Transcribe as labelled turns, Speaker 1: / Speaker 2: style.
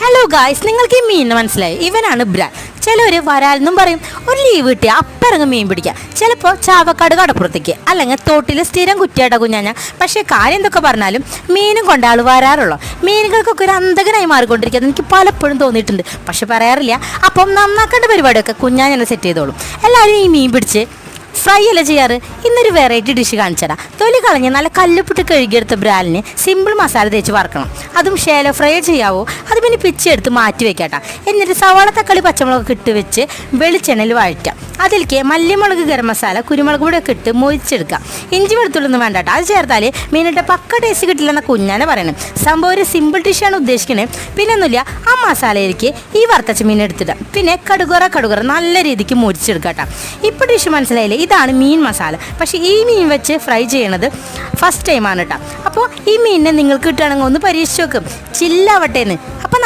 Speaker 1: Hello guys, നിങ്ങൾക്ക് ഈ മീൻ മനസ്സിലായി? ഇവനാണ് ബ്രാൻ. ചിലർ വരാലെന്നും പറയും. ഒരു ലീവ് കിട്ടിയ അപ്പിറങ്ങ് മീൻ പിടിക്കാം. ചിലപ്പോൾ ചാവക്കാട് കടപ്പുറത്തേക്ക് അല്ലെങ്കിൽ തോട്ടിൽ സ്ഥിരം കുറ്റിയാട്ട കുഞ്ഞാഞ്ഞ. പക്ഷേ കാര്യം എന്തൊക്കെ പറഞ്ഞാലും മീനും കൊണ്ട് ആൾ വരാറുള്ളൂ. മീനുകൾക്കൊക്കെ ഒരു അന്തകനായി മാറിക്കൊണ്ടിരിക്കുന്നത് എനിക്ക് പലപ്പോഴും തോന്നിയിട്ടുണ്ട്. പക്ഷെ പറയാറില്ല. അപ്പം നന്നാക്കേണ്ട പരിപാടിയൊക്കെ കുഞ്ഞാഞ്ഞനെ സെറ്റ് ചെയ്തോളും. എല്ലാവരും ഈ മീൻ പിടിച്ച് ഫ്രൈ അല്ല ചെയ്യാറ്. ഇന്നൊരു വെറൈറ്റി ഡിഷ് കാണിച്ചടാ. തൊലി കളഞ്ഞ് നല്ല കല്ലുപ്പിട്ട് കഴുകിയെടുത്ത ബ്രാലിന് സിമ്പിൾ മസാല തേച്ച് വറക്കണം. അതും ഷേലോ ഫ്രൈ ചെയ്യാവോ? അത് പിന്നെ പിച്ചെടുത്ത് മാറ്റി വെക്കാട്ടാ. എന്നിട്ട് സവാള, തക്കാളി, പച്ചമുളകൊക്കെ ഇട്ട് വെച്ച് വെളിച്ചെണ്ണയിൽ വഴറ്റാം. അതിലേക്ക് മല്ലിമുളക്, ഗരം മസാല, കുരുമുളക് പൊടിയൊക്കെ ഇട്ട് മൊരിച്ചെടുക്കാം. ഇഞ്ചി വെളുത്തുള്ളൊന്നും വേണ്ടാട്ടോ. അത് ചേർത്താൽ മീനിൻ്റെ പക്ക ടേസ്റ്റ് കിട്ടില്ലെന്ന കുഞ്ഞാനെ പറയണം. സംഭവം ഒരു സിമ്പിൾ ഡിഷാണ് ഉദ്ദേശിക്കുന്നത്. പിന്നെ ഒന്നുമില്ല, ആ മസാലയിലേക്ക് ഈ വറുത്തച്ച മീൻ എടുത്തിടാം. പിന്നെ കടുകുറ നല്ല രീതിക്ക് മൊരിച്ചെടുക്കാട്ടോ. ഇപ്പോൾ ഡിഷ് മനസ്സിലായില്ലേ? ഇതാണ് മീൻ മസാല. പക്ഷേ ഈ മീൻ വെച്ച് ഫ്രൈ ചെയ്യണത് ഫസ്റ്റ് ടൈമാണ് കേട്ടോ. അപ്പോൾ ഈ മീനിനെ നിങ്ങൾക്ക് കിട്ടുകയാണെങ്കിൽ ഒന്ന് പരീക്ഷിച്ച് നോക്കും. ചില്ലാവട്ടേന്ന്. അപ്പോൾ